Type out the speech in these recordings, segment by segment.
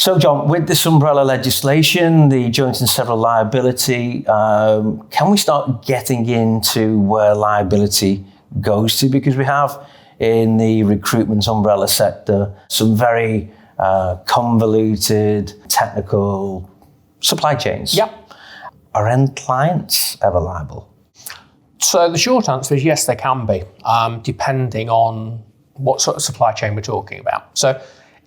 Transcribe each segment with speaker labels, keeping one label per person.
Speaker 1: So, John, with this umbrella legislation, the Joint and Several Liability, can we start getting into where liability goes to? Because we have in the recruitment umbrella sector some very convoluted, technical supply chains.
Speaker 2: Yep.
Speaker 1: Are end clients ever liable?
Speaker 2: So the short answer is yes, they can be, depending on what sort of supply chain we're talking about. So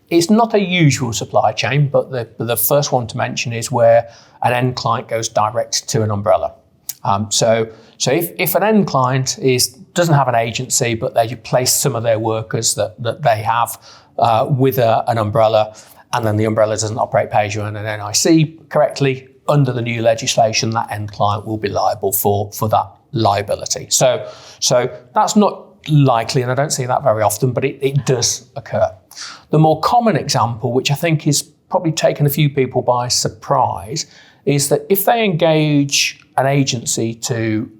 Speaker 2: it's not a usual supply chain, but the first one to mention is where an end client goes direct to an umbrella. So if an end client doesn't have an agency, but they place some of their workers that they have with an umbrella, and then the umbrella doesn't operate pay-as-you-earn and NIC correctly, under the new legislation, that end client will be liable for that liability. So that's not likely, and I don't see that very often, but it does occur. The more common example, which I think is probably taken a few people by surprise, is that if they engage an agency to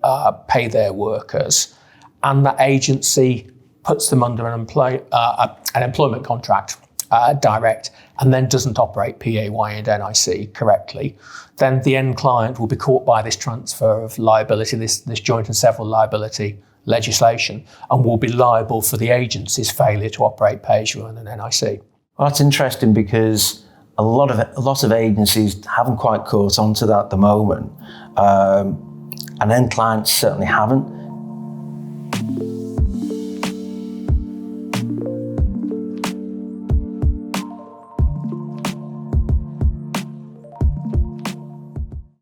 Speaker 2: pay their workers, and that agency puts them under an employment contract direct, and then doesn't operate PAY and NIC correctly, then the end client will be caught by this transfer of liability, this joint and several liability legislation, and will be liable for the agency's failure to operate pay-as-you-earn and NIC.
Speaker 1: Well, that's interesting because a lot of agencies haven't quite caught on to that at the moment, and end clients certainly haven't.